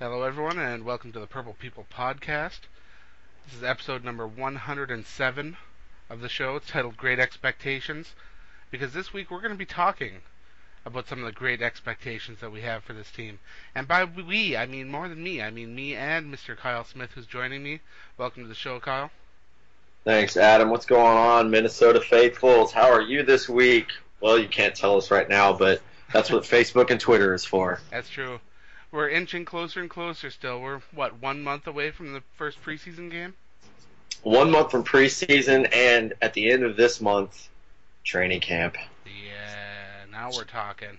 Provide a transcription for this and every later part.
Hello, everyone, and welcome to the Purple People Podcast. This is episode number 107 of the show. It's titled Great Expectations, because this week we're going to be talking about some of the great expectations that we have for this team. And by we, I mean more than me. I mean me and Mr. Kyle Smith, who's joining me. Welcome to the show, Kyle. Thanks, Adam. What's going on, Minnesota faithfuls? How are you this week? Well, you can't tell us right now, but that's what Facebook and Twitter is for. That's true. We're inching closer and closer still. We're, 1 month away from the first preseason game? 1 month from preseason, and at the end of this month, training camp. Yeah, now we're talking.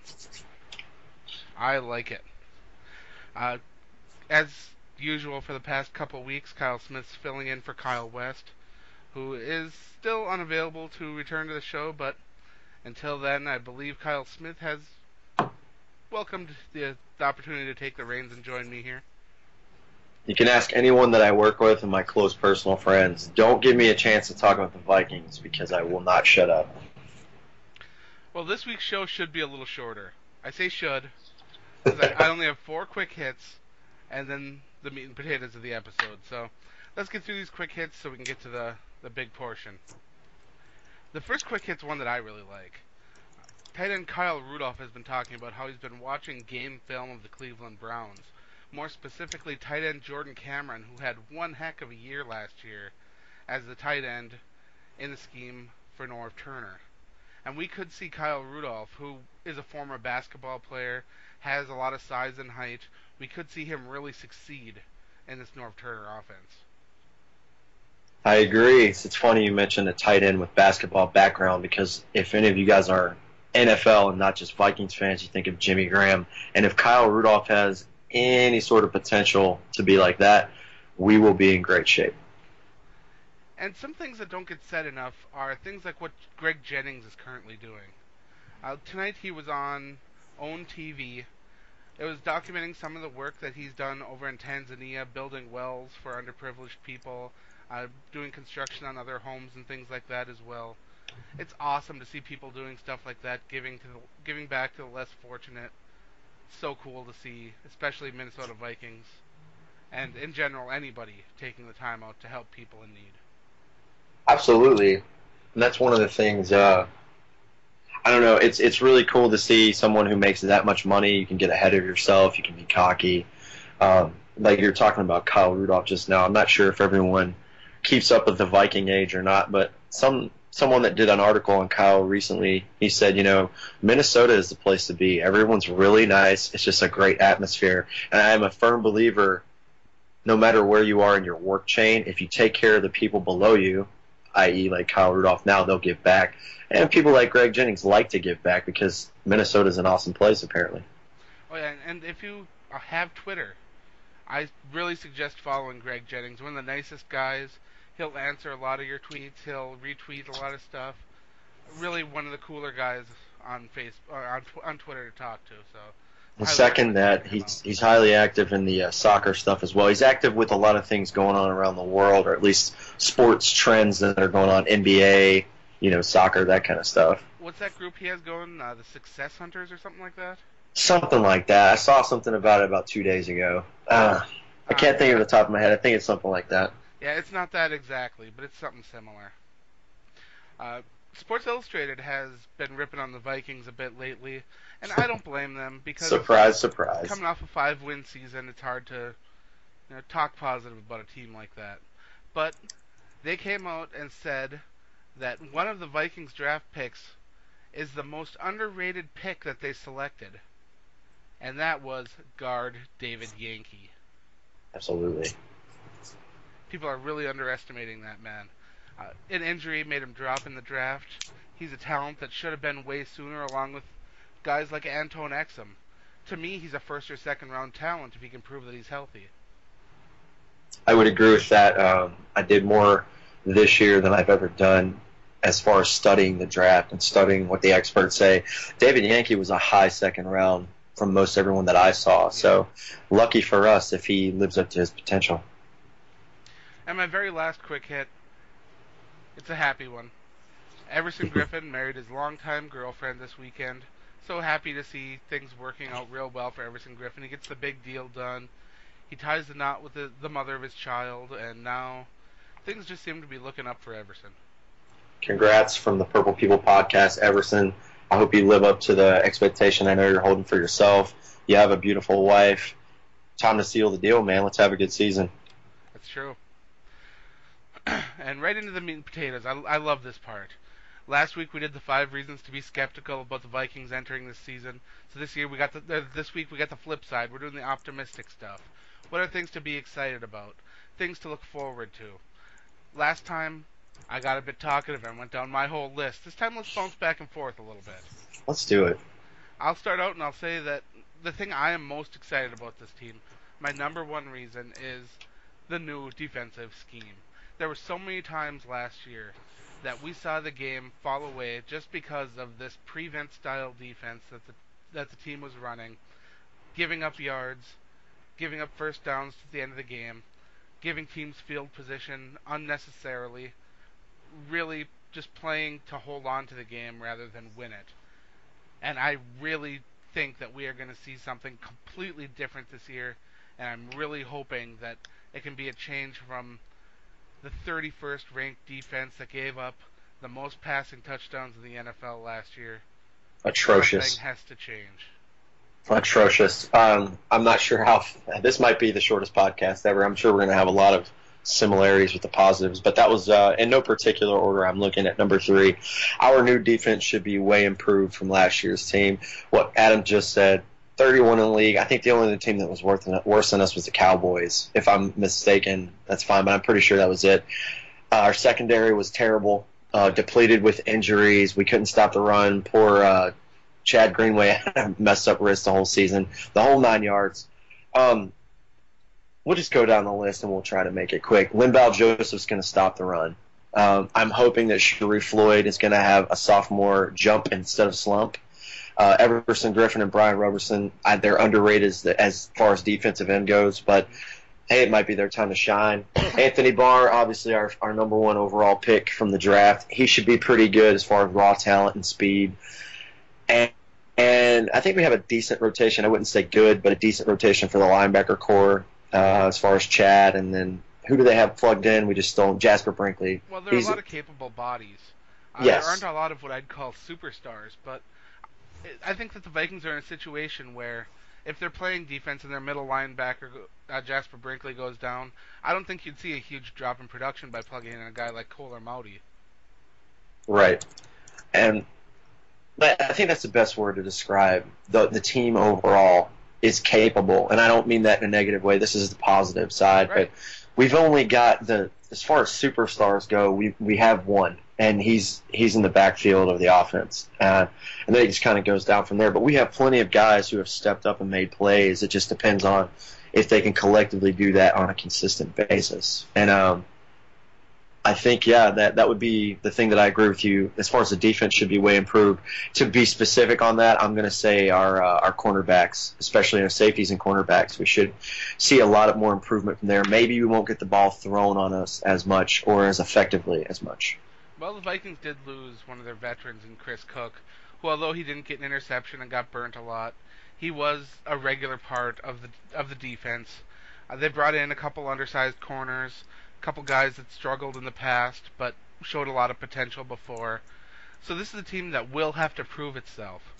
I like it. As usual for the past couple weeks, Kyle Smith's filling in for Kyle West, who is still unavailable to return to the show, but until then, I believe Kyle Smith has welcomed the opportunity to take the reins and join me here. You can ask anyone that I work with and my close personal friends. Don't give me a chance to talk about the Vikings because I will not shut up. Well, this week's show should be a little shorter. I say should because I only have 4 quick hits and then the meat and potatoes of the episode. So let's get through these quick hits so we can get to the big portion. The first quick hit's one that I really like. Tight end Kyle Rudolph has been talking about how he's been watching game film of the Cleveland Browns. More specifically, tight end Jordan Cameron, who had one heck of a year last year as the tight end in the scheme for Norv Turner. And we could see Kyle Rudolph, who is a former basketball player, has a lot of size and height. We could see him really succeed in this Norv Turner offense. I agree. It's funny you mentioned a tight end with basketball background because if any of you guys are NFL and not just Vikings fans, you think of Jimmy Graham. And if Kyle Rudolph has any sort of potential to be like that, we will be in great shape. And some things that don't get said enough are things like what Greg Jennings is currently doing. Tonight he was on OWN TV. It was documenting some of the work that he's done over in Tanzania, building wells for underprivileged people, doing construction on other homes and things like that as well. It's awesome to see people doing stuff like that, giving back to the less fortunate. So cool to see, especially Minnesota Vikings, and in general anybody taking the time out to help people in need. Absolutely, and that's one of the things. I don't know. It's really cool to see someone who makes that much money. You can get ahead of yourself. You can be cocky. Like you're talking about Kyle Rudolph just now. I'm not sure if everyone keeps up with the Viking age or not, but someone that did an article on Kyle recently, he said, Minnesota is the place to be. Everyone's really nice. It's just a great atmosphere. And I am a firm believer, no matter where you are in your work chain, if you take care of the people below you, i.e. like Kyle Rudolph now, they'll give back. And people like Greg Jennings like to give back because Minnesota is an awesome place, apparently. Oh, yeah, and if you have Twitter, I really suggest following Greg Jennings. One of the nicest guys. He'll answer a lot of your tweets. He'll retweet a lot of stuff. Really, one of the cooler guys on on Twitter to talk to. So, Well, second that, he's highly active in the soccer stuff as well. He's active with a lot of things going on around the world, or at least sports trends that are going on, NBA, soccer, that kind of stuff. What's that group he has going? The Success Hunters or something like that? Something like that. I saw something about it about 2 days ago. I can't think of the top of my head. I think it's something like that. Yeah, it's not that exactly, but it's something similar. Sports Illustrated has been ripping on the Vikings a bit lately, and I don't blame them because surprise. Coming off a 5-win season, it's hard to talk positive about a team like that. But they came out and said that one of the Vikings draft picks is the most underrated pick that they selected, and that was guard David Yankee. Absolutely. People are really underestimating that man. An injury made him drop in the draft. He's a talent that should have been way sooner, along with guys like Anton Exum. To me, he's a first or second round talent if he can prove that he's healthy. I would agree with that. I did more this year than I've ever done as far as studying the draft and studying what the experts say. David Yankee was a high second round from most everyone that I saw. So lucky for us if he lives up to his potential. And my very last quick hit, it's a happy one. Everson Griffin married his longtime girlfriend this weekend. So happy to see things working out real well for Everson Griffin. He gets the big deal done. He ties the knot with the mother of his child, and now things just seem to be looking up for Everson. Congrats from the Purple People podcast, Everson. I hope you live up to the expectation I know you're holding for yourself. You have a beautiful wife. Time to seal the deal, man. Let's have a good season. That's true. And right into the meat and potatoes. I love this part. Last week we did the 5 reasons to be skeptical about the Vikings entering this season. So this year this week we got the flip side. We're doing the optimistic stuff. What are things to be excited about? Things to look forward to. Last time I got a bit talkative and went down my whole list. This time let's bounce back and forth a little bit. Let's do it. I'll start out and I'll say that the thing I am most excited about this team, my number one reason, is the new defensive scheme. There were so many times last year that we saw the game fall away just because of this prevent style defense that the team was running, giving up yards, giving up first downs at the end of the game, giving teams field position unnecessarily, really just playing to hold on to the game rather than win it. And I really think that we are going to see something completely different this year, and I'm really hoping that it can be a change from the 31st ranked defense that gave up the most passing touchdowns in the NFL last year. Atrocious. Something has to change. Atrocious. I'm not sure how. This might be the shortest podcast ever. I'm sure we're going to have a lot of similarities with the positives, but that was in no particular order. I'm looking at number 3. Our new defense should be way improved from last year's team. What Adam just said, 31 in the league. I think the only other team that was worse than us was the Cowboys. If I'm mistaken, that's fine, but I'm pretty sure that was it. Our secondary was terrible, depleted with injuries. We couldn't stop the run. Poor Chad Greenway had a messed up wrist the whole season, the whole 9 yards. We'll just go down the list and we'll try to make it quick. Linval Joseph's going to stop the run. I'm hoping that Sharif Floyd is going to have a sophomore jump instead of slump. Everson Griffin and Brian Roberson, they're underrated as far as defensive end goes, but hey, it might be their time to shine. Anthony Barr, obviously our number 1 overall pick from the draft. He should be pretty good as far as raw talent and speed. And I think we have a decent rotation. I wouldn't say good, but a decent rotation for the linebacker core as far as Chad. And then who do they have plugged in? We just stole Jasper Brinkley. Well, there are a lot of capable bodies. Yes. There aren't a lot of what I'd call superstars, but I think that the Vikings are in a situation where if they're playing defense and their middle linebacker, Jasper Brinkley, goes down, I don't think you'd see a huge drop in production by plugging in a guy like Cole or Mauti. Right. And I think that's the best word to describe the team overall is capable, and I don't mean that in a negative way. This is the positive side, right. But we've only got as far as superstars go, we have one, and he's in the backfield of the offense, and then it just kind of goes down from there. But we have plenty of guys who have stepped up and made plays. It just depends on if they can collectively do that on a consistent basis, and I think, that would be the thing that I agree with you. As far as the defense should be way improved. To be specific on that, I'm going to say our cornerbacks, especially our safeties and cornerbacks, we should see a lot more improvement from there. Maybe we won't get the ball thrown on us as much or as effectively as much. Well, the Vikings did lose one of their veterans in Chris Cook, who, although he didn't get an interception and got burnt a lot, he was a regular part of the defense. They brought in a couple undersized corners, couple guys that struggled in the past but showed a lot of potential before. So this is a team that will have to prove itself.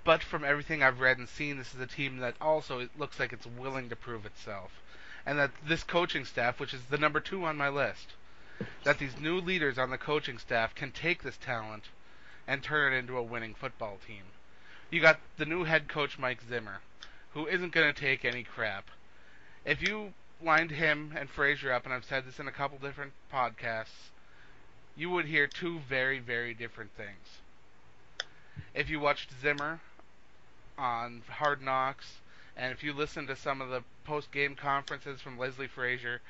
But from everything I've read and seen, this is a team that also it looks like it's willing to prove itself. And that this coaching staff, which is the number 2 on my list, that these new leaders on the coaching staff can take this talent and turn it into a winning football team. You got the new head coach, Mike Zimmer, who isn't going to take any crap. If you lined him and Frazier up, and I've said this in a couple different podcasts, you would hear 2 very, very different things. If you watched Zimmer on Hard Knocks, and if you listen to some of the post-game conferences from Leslie Frazier,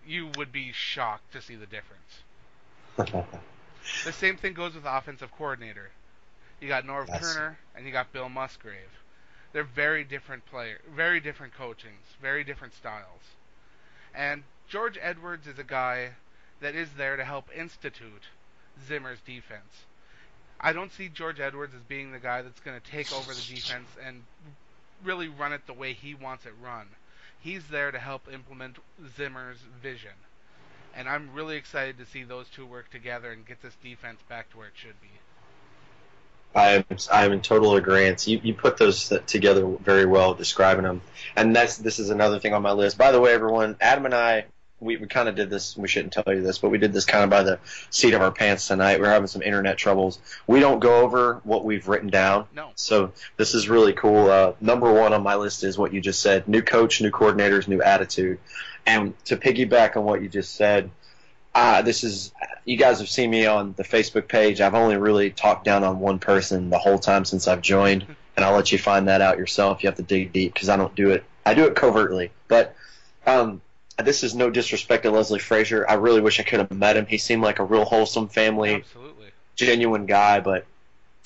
you would be shocked to see the difference. The same thing goes with offensive coordinator. You got Norv Turner, and you got Bill Musgrave. They're very different players, very different coachings, very different styles. And George Edwards is a guy that is there to help institute Zimmer's defense. I don't see George Edwards as being the guy that's going to take over the defense and really run it the way he wants it run. He's there to help implement Zimmer's vision. And I'm really excited to see those two work together and get this defense back to where it should be. I'm in total agreement. You put those together very well, describing them. And this is another thing on my list. By the way, everyone, Adam and I, we kind of did this. We shouldn't tell you this, but we did this kind of by the seat of our pants tonight. We're having some internet troubles. We don't go over what we've written down. No. So this is really cool. Number one on my list is what you just said: new coach, new coordinators, new attitude. And to piggyback on what you just said, you guys have seen me on the Facebook page. I've only really talked down on one person the whole time since I've joined, and I'll let you find that out yourself. You have to dig deep because I don't do it. I do it covertly. But this is no disrespect to Leslie Frazier. I really wish I could have met him. He seemed like a real wholesome family, Absolutely. genuine guy, but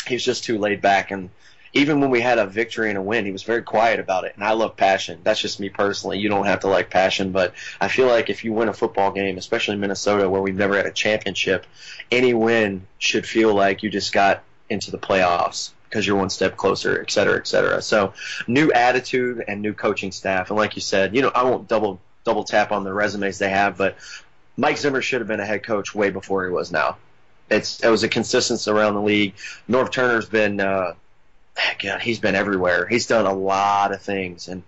he was just too laid back. And even when we had a victory and a win, he was very quiet about it. And I love passion. That's just me personally. You don't have to like passion, but I feel like if you win a football game, especially in Minnesota where we've never had a championship, any win should feel like you just got into the playoffs because you're one step closer, et cetera, et cetera. So new attitude and new coaching staff. And like you said, I won't double tap on the resumes they have, but Mike Zimmer should have been a head coach way before he was now. It was a consistency around the league. Norv Turner's been God, he's been everywhere. He's done a lot of things, and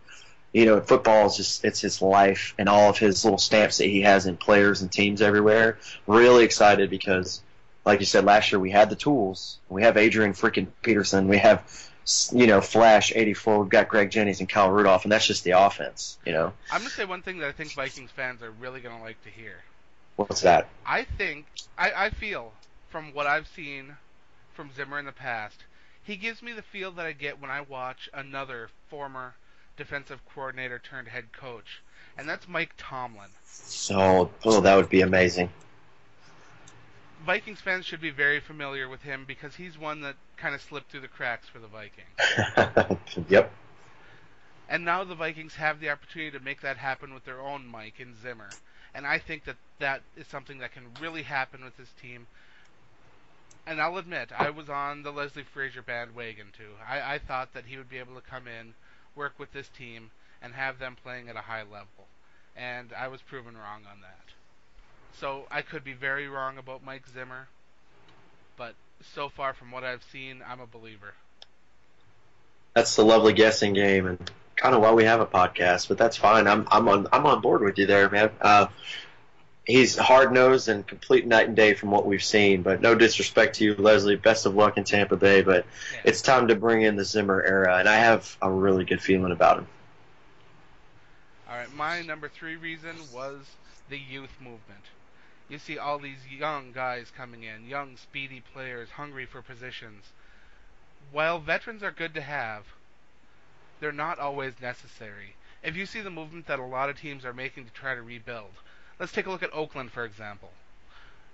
football is it's his life, and all of his little stamps that he has in players and teams everywhere. Really excited because, like you said, last year we had the tools. We have Adrian freaking Peterson. We have Flash 84. We've got Greg Jennings and Kyle Rudolph, and that's just the offense. I'm gonna say one thing that I think Vikings fans are really gonna like to hear. What's that? I feel from what I've seen from Zimmer in the past, he gives me the feel that I get when I watch another former defensive coordinator turned head coach, and that's Mike Tomlin. So, that would be amazing. Vikings fans should be very familiar with him because he's one that kind of slipped through the cracks for the Vikings. Yep. And now the Vikings have the opportunity to make that happen with their own Mike and Zimmer. And I think that is something that can really happen with this team. And I'll admit, I was on the Leslie Frazier bandwagon too. I thought that he would be able to come in, work with this team, and have them playing at a high level. And I was proven wrong on that. So I could be very wrong about Mike Zimmer, but so far from what I've seen, I'm a believer. That's the lovely guessing game, and kind of why we have a podcast. But that's fine. I'm on board with you there, man. He's hard-nosed and complete night and day from what we've seen. But no disrespect to you, Leslie. Best of luck in Tampa Bay. But It's time to bring in the Zimmer era, and I have a really good feeling about him. All right, my number 3 reason was the youth movement. You see all these young guys coming in, young, speedy players, hungry for positions. While veterans are good to have, they're not always necessary. If you see the movement that a lot of teams are making to try to rebuild, let's take a look at Oakland, for example.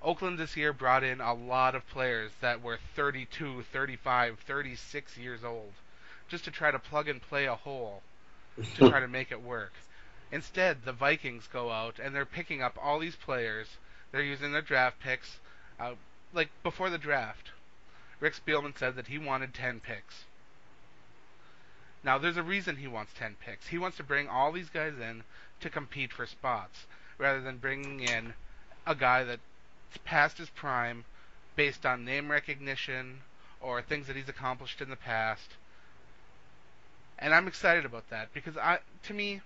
Oakland this year brought in a lot of players that were 32, 35, 36 years old, just to try to plug and play a hole to try to make it work. Instead, the Vikings go out and they're picking up all these players. They're using their draft picks. Like before the draft, Rick Spielman said that he wanted 10 picks. Now, there's a reason he wants 10 picks. He wants to bring all these guys in to compete for spots, rather than bringing in a guy that's past his prime based on name recognition or things that he's accomplished in the past. And I'm excited about that because, to me,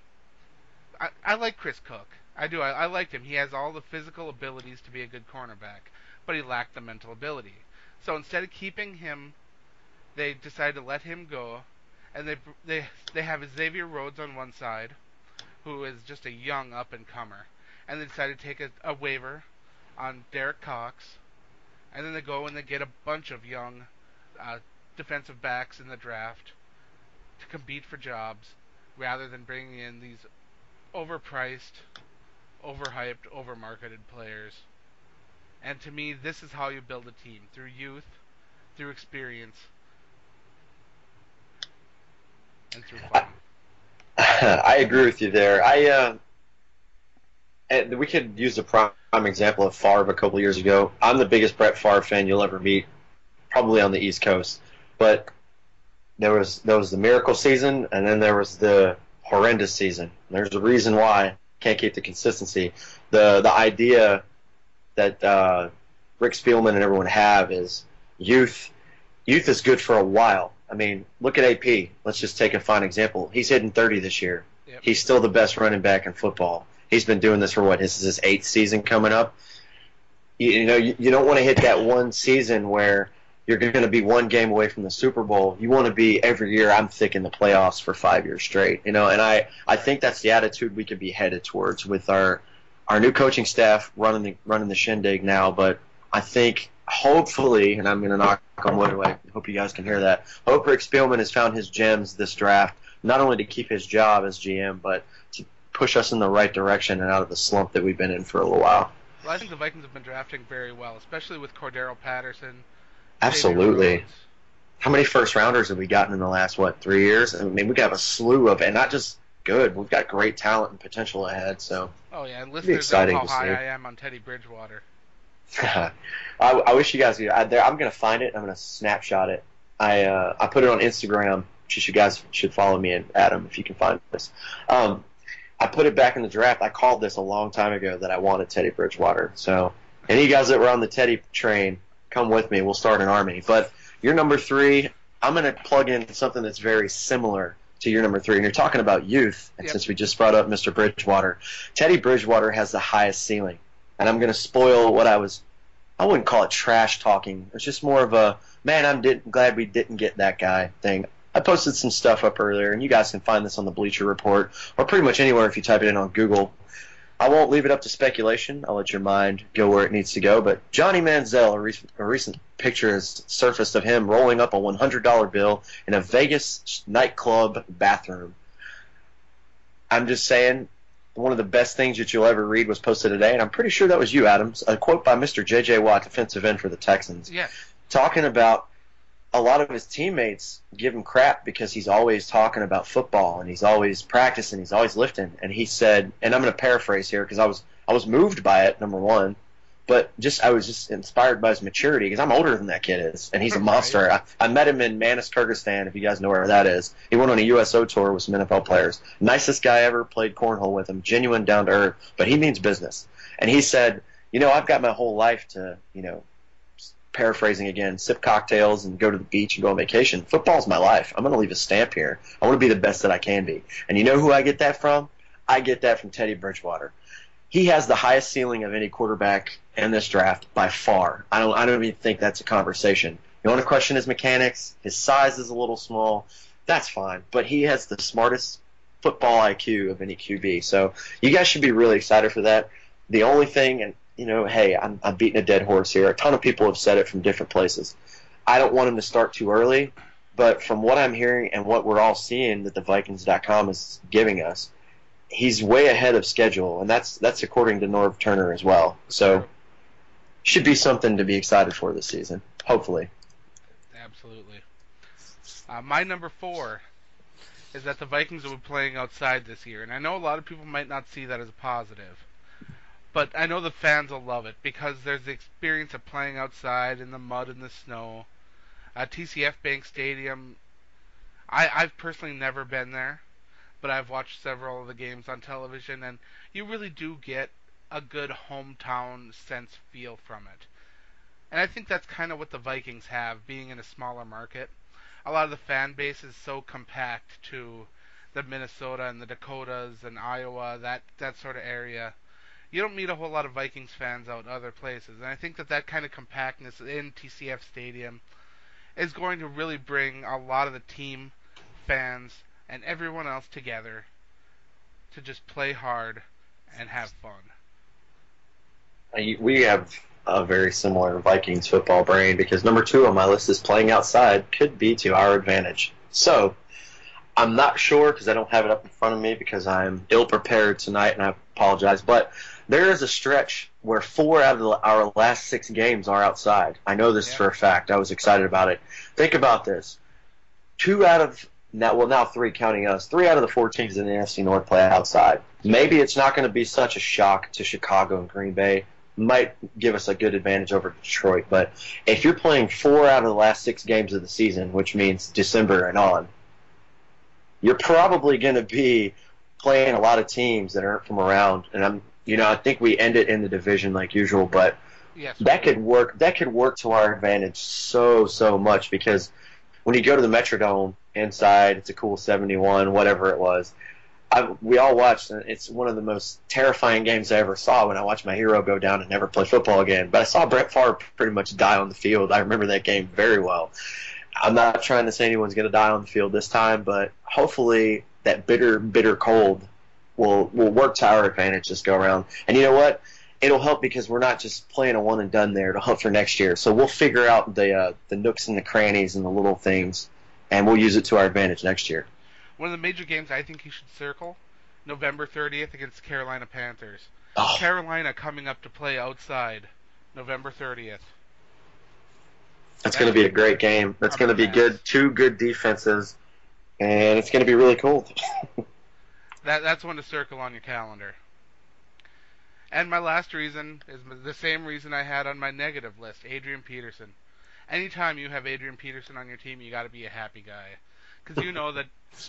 I like Chris Cook. I do. I liked him. He has all the physical abilities to be a good cornerback, but he lacked the mental ability. So instead of keeping him, they decided to let him go, and they have Xavier Rhodes on one side, who is just a young up-and-comer, and they decided to take a waiver on Derek Cox, and then they go and they get a bunch of young defensive backs in the draft to compete for jobs, rather than bringing in these overpriced, overhyped, overmarketed players. And to me, this is how you build a team, through youth, through experience, and through fun. I agree with you there. And we could use a prime example of Favre a couple years ago. I'm the biggest Brett Favre fan you'll ever meet, probably on the East Coast. But there was the miracle season, and then there was the horrendous season. There's a reason why. Can't keep the consistency. The idea that Rick Spielman and everyone have is youth. Youth is good for a while. I mean, look at AP. Let's just take a fine example. He's hitting 30 this year. Yep. He's still the best running back in football. He's been doing this for what? This is his 8th season coming up. You don't want to hit that one season where you're going to be one game away from the Super Bowl. You want to be every year, I'm thinking the playoffs for 5 years straight. And I think that's the attitude we could be headed towards with our new coaching staff running the shindig now. But I think hopefully, and I'm going to knock on wood, I hope you guys can hear that, hope Rick Spielman has found his gems this draft, not only to keep his job as GM, but to push us in the right direction and out of the slump that we've been in for a little while. Well, I think the Vikings have been drafting very well, especially with Cordero Patterson. Absolutely. How many first-rounders have we gotten in the last, 3 years? I mean, we got a slew of, and not just good, we've got great talent and potential ahead. So. Oh, yeah, and listeners know how high I am on Teddy Bridgewater. I wish you guys could. I'm going to find it. I'm going to snapshot it. I put it on Instagram. You guys should follow me and Adam if you can find this. I put it back in the draft. I called this a long time ago that I wanted Teddy Bridgewater. So any of you guys that were on the Teddy train, come with me. We'll start an army. But your number 3, I'm going to plug in something that's very similar to your number 3. And you're talking about youth. And since we just brought up Mr. Bridgewater, Teddy Bridgewater has the highest ceiling. And I'm going to spoil what I wouldn't call it trash talking. It's just more of a, man, I'm glad we didn't get that guy thing. I posted some stuff up earlier, and you guys can find this on the Bleacher Report or pretty much anywhere if you type it in on Google. I won't leave it up to speculation. I'll let your mind go where it needs to go. But Johnny Manziel, a recent picture has surfaced of him rolling up a $100 bill in a Vegas nightclub bathroom. I'm just saying, one of the best things that you'll ever read was posted today, and I'm pretty sure that was you, Adams. A quote by Mr. J.J. Watt, defensive end for the Texans, talking about a lot of his teammates give him crap because he's always talking about football and he's always practicing, he's always lifting. And he said, and I'm going to paraphrase here because I was moved by it, number one, but I was just inspired by his maturity because I'm older than that kid is, and he's a monster. I met him in Manis, Kyrgyzstan, if you guys know where that is. He went on a USO tour with some NFL players. Nicest guy ever, played cornhole with him, genuine, down to earth, but he means business. And he said, I've got my whole life to, paraphrasing again, sip cocktails and go to the beach and go on vacation. Football's my life. I'm going to leave a stamp here. I want to be the best that I can be. And you know who I get that from? I get that from Teddy Bridgewater. He has the highest ceiling of any quarterback in this draft by far. I don't even think that's a conversation. You want to question his mechanics? His size is a little small. That's fine. But he has the smartest football IQ of any QB. So you guys should be really excited for that. The only thing, and hey, I'm beating a dead horse here. A ton of people have said it from different places. I don't want him to start too early, but from what I'm hearing and what we're all seeing that the Vikings.com is giving us, he's way ahead of schedule, and that's according to Norv Turner as well. So should be something to be excited for this season, hopefully. Absolutely. My number 4 is that the Vikings will be playing outside this year, and I know a lot of people might not see that as a positive. But I know the fans will love it because there's the experience of playing outside in the mud and the snow. TCF Bank Stadium, I've personally never been there, but I've watched several of the games on television, and you really do get a good hometown sense feel from it. And I think that's kind of what the Vikings have, being in a smaller market. A lot of the fan base is so compact to the Minnesota and the Dakotas and Iowa, that sort of area. You don't meet a whole lot of Vikings fans out other places. And I think that kind of compactness in TCF Stadium is going to really bring a lot of the team, fans, and everyone else together to just play hard and have fun. We have a very similar Vikings football brain because number 2 on my list is playing outside could be to our advantage. So I'm not sure because I don't have it up in front of me because I'm ill-prepared tonight, and I apologize. But there is a stretch where 4 out of our last 6 games are outside. I know this for a fact. I was excited about it. Think about this. 2 out of now 3 counting us. 3 out of the 4 teams in the NFC North play outside. Maybe it's not going to be such a shock to Chicago and Green Bay. Might give us a good advantage over Detroit. But if you're playing 4 out of the last 6 games of the season, which means December and on, you're probably going to be playing a lot of teams that aren't from around, and I think we end it in the division like usual, but Yes, that could work. That could work to our advantage so much because when you go to the Metrodome inside, it's a cool 71, whatever it was. We all watched, and it's one of the most terrifying games I ever saw when I watched my hero go down and never play football again. But I saw Brett Favre pretty much die on the field. I remember that game very well. I'm not trying to say anyone's going to die on the field this time, but hopefully that bitter cold will work to our advantage this go around. And you know what? It'll help because we're not just playing a one and done there. It'll help for next year. So we'll figure out the nooks and the crannies and the little things, and we'll use it to our advantage next year. one of the major games I think you should circle, November 30th against Carolina Panthers. Oh, Carolina coming up to play outside, November 30th. that's going to be a great game. That's going to be good. Two good defenses, and it's going to be really cool. That's one to circle on your calendar. And my last reason is the same reason I had on my negative list, Adrian Peterson. Anytime you have Adrian Peterson on your team, you got to be a happy guy. Because you know that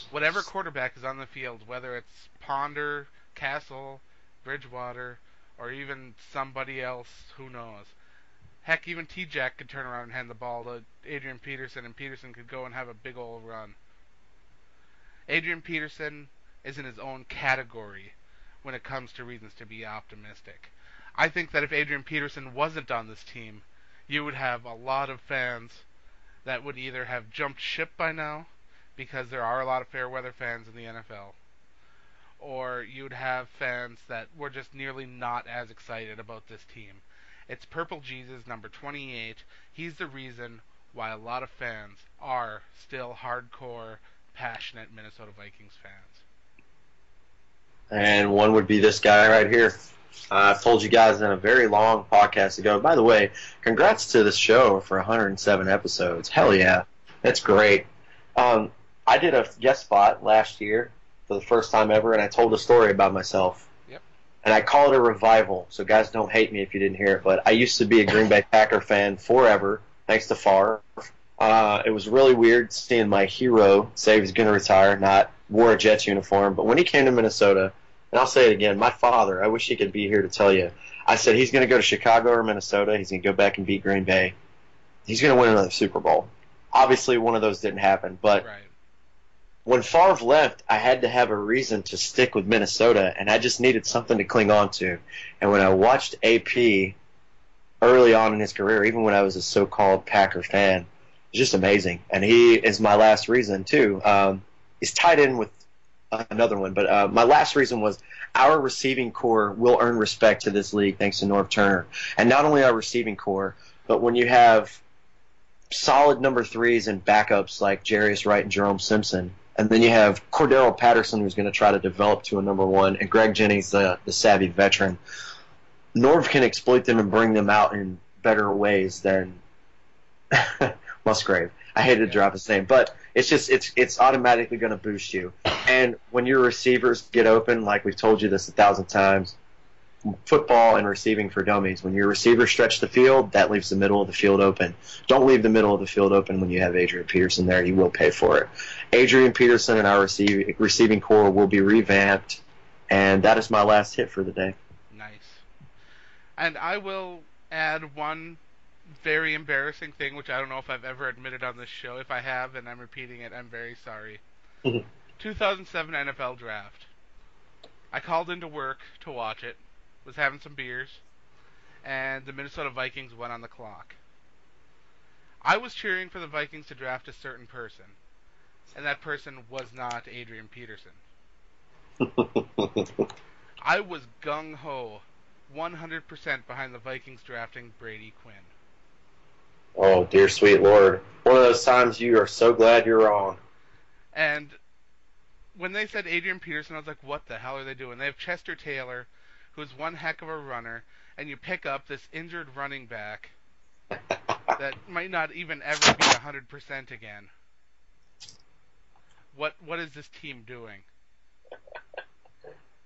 whatever quarterback is on the field, whether it's Ponder, Castle, Bridgewater, or even somebody else, who knows. Heck, even T-Jack could turn around and hand the ball to Adrian Peterson, and Peterson could go and have a big old run. Adrian Peterson is in his own category when it comes to reasons to be optimistic. I think that if Adrian Peterson wasn't on this team, you would have a lot of fans that would either have jumped ship by now, because there are a lot of fair weather fans in the NFL, or you'd have fans that were just nearly not as excited about this team. It's Purple Jesus, number 28. He's the reason why a lot of fans are still hardcore, passionate Minnesota Vikings fans. And one would be this guy right here. I've told you guys in a very long podcast ago. By the way, congrats to this show for 107 episodes. Hell yeah. That's great. I did a guest spot last year for the first time ever, and I told a story about myself. Yep. And I called it a revival, so guys don't hate me if you didn't hear it, but I used to be a Green Bay Packer fan forever, thanks to Favre. It was really weird seeing my hero say he was going to retire, not wore a Jets uniform, but when he came to Minnesota, and I'll say it again, my father, I wish he could be here to tell you, I said he's going to go to Chicago or Minnesota, he's going to go back and beat Green Bay, he's going to win another Super Bowl. Obviously, one of those didn't happen, but Right. when Favre left, I had to have a reason to stick with Minnesota, and I just needed something to cling on to. And when I watched AP early on in his career, even when I was a so-called Packer fan, it's just amazing. And he is my last reason, too. He's tied in with another one, but my last reason was our receiving core will earn respect to this league thanks to Norv Turner. And not only our receiving core, but when you have solid number threes and backups like Jarius Wright and Jerome Simpson, and then you have Cordero Patterson, who's going to try to develop to a number one, and Greg Jennings, the savvy veteran. Norv can exploit them and bring them out in better ways than Musgrave. I hated to drop his name, but it's automatically going to boost you. And when your receivers get open, like we've told you this 1,000 times, football and receiving for dummies. When your receivers stretch the field, that leaves the middle of the field open. Don't leave the middle of the field open when you have Adrian Peterson there. You will pay for it. Adrian Peterson and our receiving core will be revamped, and that is my last hit for the day. Nice. And I will add one very embarrassing thing, which I don't know if I've ever admitted on this show. If I have and I'm repeating it, I'm very sorry. 2007 NFL Draft. I called into work to watch it, was having some beers, and the Minnesota Vikings went on the clock. I was cheering for the Vikings to draft a certain person, and that person was not Adrian Peterson. I was gung-ho, 100% behind the Vikings drafting Brady Quinn. Oh, dear sweet Lord. One of those times you are so glad you're wrong. And when they said Adrian Peterson, I was like, what the hell are they doing? They have Chester Taylor, who's one heck of a runner, and you pick up this injured running back that might not even ever be 100% again. What is this team doing?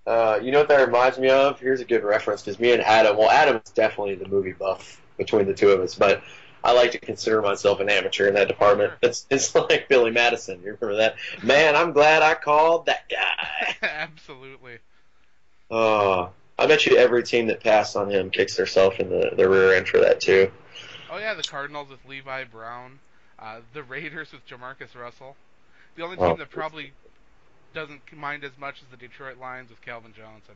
You know what that reminds me of? Here's a good reference, because me and Adam, well, Adam is definitely the movie buff between the two of us, but I like to consider myself an amateur in that department. Sure. It's like Billy Madison. You remember that? Man, I'm glad I called that guy. Absolutely. Oh, I bet you every team that passed on him kicks themselves in the rear end for that too. Oh yeah, the Cardinals with Levi Brown, the Raiders with Jamarcus Russell. The only team Oh, that probably doesn't mind as much as the Detroit Lions with Calvin Johnson.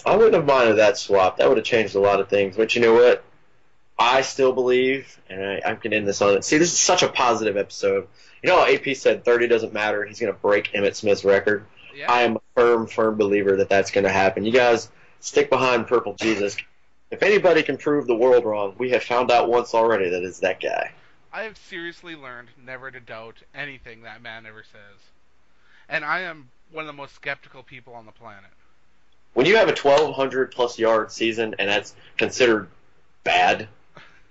I wouldn't have minded that swap. That would have changed a lot of things. But you know what? I still believe, and I can end this on it. See, this is such a positive episode. You know how AP said 30 doesn't matter? He's going to break Emmitt Smith's record. Yeah. I am a firm believer that that's going to happen. You guys stick behind Purple Jesus. If anybody can prove the world wrong, we have found out once already that it's that guy. I have seriously learned never to doubt anything that man ever says. And I am one of the most skeptical people on the planet. When you have a 1,200-plus yard season and that's considered bad,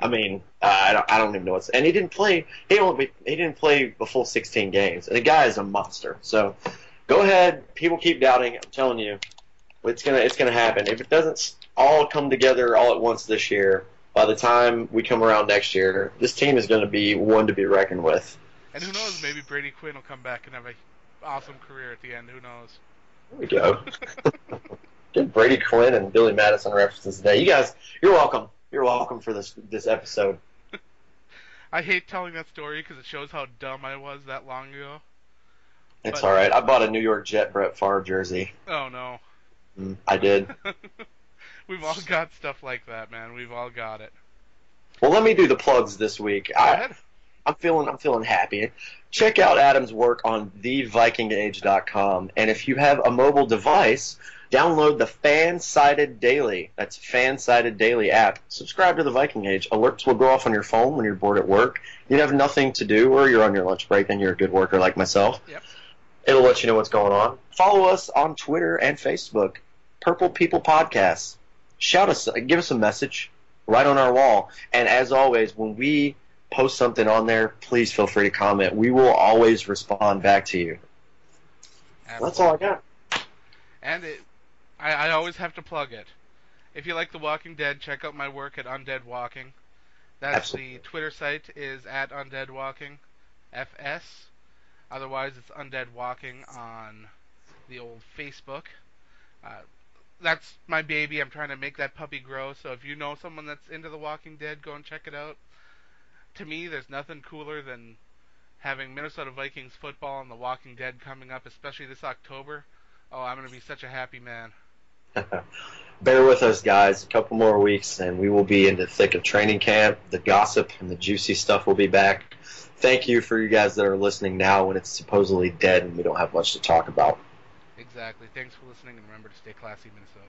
I mean, I don't even know what's. And he didn't play. He didn't play the full 16 games. And the guy is a monster. So go ahead. People keep doubting. I'm telling you, it's gonna happen. If it doesn't all come together all at once this year, by the time we come around next year, this team is going to be one to be reckoned with. And who knows? Maybe Brady Quinn will come back and have an awesome career at the end. Who knows? There we go. Good Brady Quinn and Billy Madison references today. You guys, you're welcome. You're welcome for this episode. I hate telling that story because it shows how dumb I was that long ago. It's all right. I bought a New York Jet Brett Favre jersey. Oh no. I did. We've all got stuff like that, man. We've all got it. Well, let me do the plugs this week. Go ahead. I'm feeling happy. Check out Adam's work on thevikingage.com, and if you have a mobile device, download the Fansided Daily. That's Fansided Daily app. Subscribe to the Viking Age. Alerts will go off on your phone when you're bored at work. You have nothing to do, or you're on your lunch break and you're a good worker like myself. Yep. It'll let you know what's going on. Follow us on Twitter and Facebook. Purple People Podcasts. Shout us, give us a message right on our wall. And as always, when we post something on there, please feel free to comment. We will always respond back to you. Absolutely. That's all I got. And I always have to plug it. If you like The Walking Dead, check out my work at Undead Walking. That's Absolutely. the Twitter site is at Undead Walking, FS. Otherwise, it's Undead Walking on the old Facebook. That's my baby. I'm trying to make that puppy grow. So if you know someone that's into The Walking Dead, go and check it out. To me, there's nothing cooler than having Minnesota Vikings football and The Walking Dead coming up, especially this October. Oh, I'm going to be such a happy man. Bear with us, guys. A couple more weeks, and we will be in the thick of training camp. The gossip and the juicy stuff will be back. Thank you for you guys that are listening now when it's supposedly dead and we don't have much to talk about. Exactly. Thanks for listening, and remember to stay classy, Minnesota.